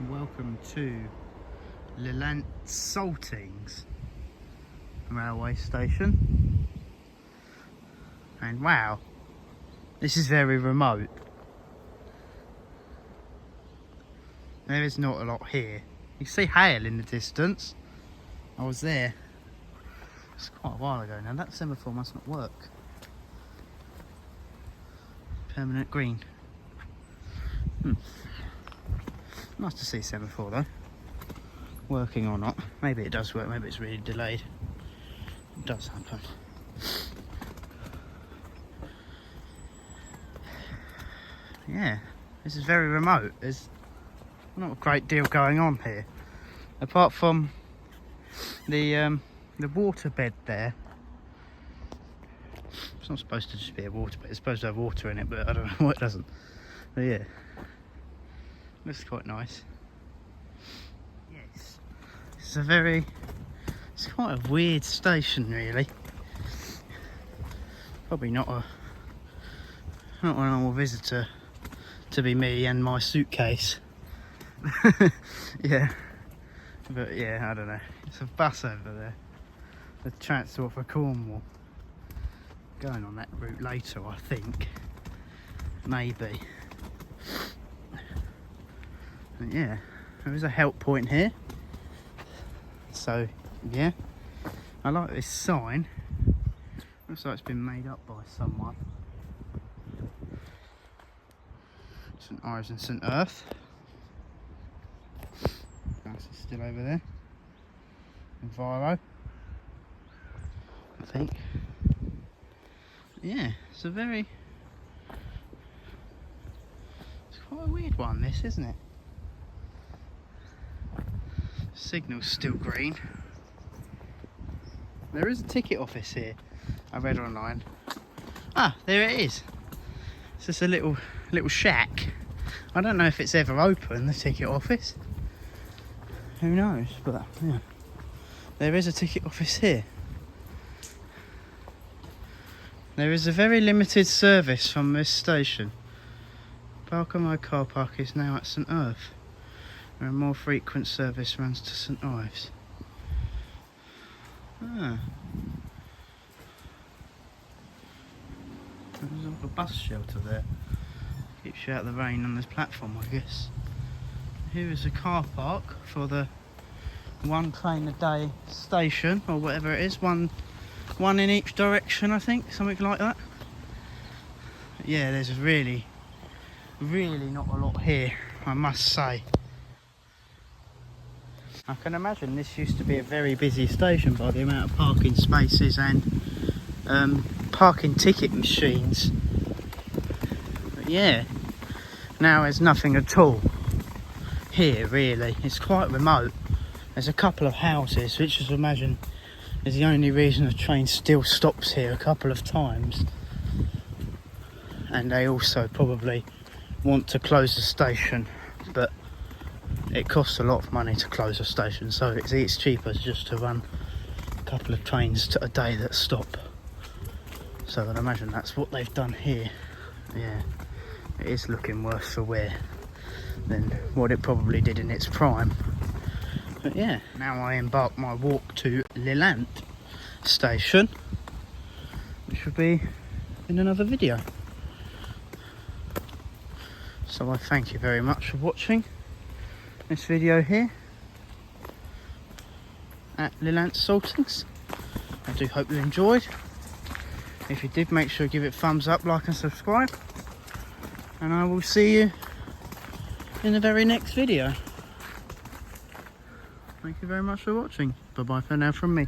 Welcome to Lelant Saltings Railway Station. And wow, this is very remote. There is not a lot here. You see hail in the distance. I was there. It's quite a while ago now. That semaphore must not work. Permanent green. Nice to see semaphore though. Working or not. Maybe it does work, maybe it's really delayed. It does happen. Yeah, this is very remote. There's not a great deal going on here. Apart from the waterbed there. It's not supposed to just be a waterbed, it's supposed to have water in it, but I don't know why it doesn't. But yeah. Looks quite nice. Yes. It's quite a weird station really. Probably not a normal visitor to be me and my suitcase. Yeah. But yeah, I don't know. It's a bus over there. The transport for Cornwall. Going on that route later, I think. Maybe. But yeah, there is a help point here. So yeah, I like this sign. Looks like it's been made up by someone. St Ives and St Earth. That's still over there. Enviro, I think. Yeah, it's quite a weird one, this, isn't it? Signal's still green. There is a ticket office here, I read online. Ah, there it is. It's just a little shack. I don't know if it's ever open, the ticket office. Who knows, but yeah. There is a ticket office here. There is a very limited service from this station. Barkham car park is now at St Earth, where a more frequent service runs to St Ives. Ah. There's like a bus shelter there. Keeps you out of the rain on this platform, I guess. Here is a car park for the one train a day station, or whatever it is. One in each direction, I think, something like that. Yeah, there's really not a lot here, I must say. I can imagine this used to be a very busy station by the amount of parking spaces and parking ticket machines. But yeah, now there's nothing at all here really. It's quite remote. There's a couple of houses, which I imagine is the only reason the train still stops here a couple of times. And they also probably want to close the station, but it costs a lot of money to close a station, so it's cheaper just to run a couple of trains a day that stop. So I'd imagine that's what they've done here. Yeah, it is looking worse for wear than what it probably did in its prime. But yeah, now I embark my walk to Lelant Station, which will be in another video. So I thank you very much for watching this video here at Lelant Saltings. I do hope you enjoyed. If you did, make sure to give it a thumbs up, like and subscribe. And I will see you in the very next video. Thank you very much for watching. Bye bye for now from me.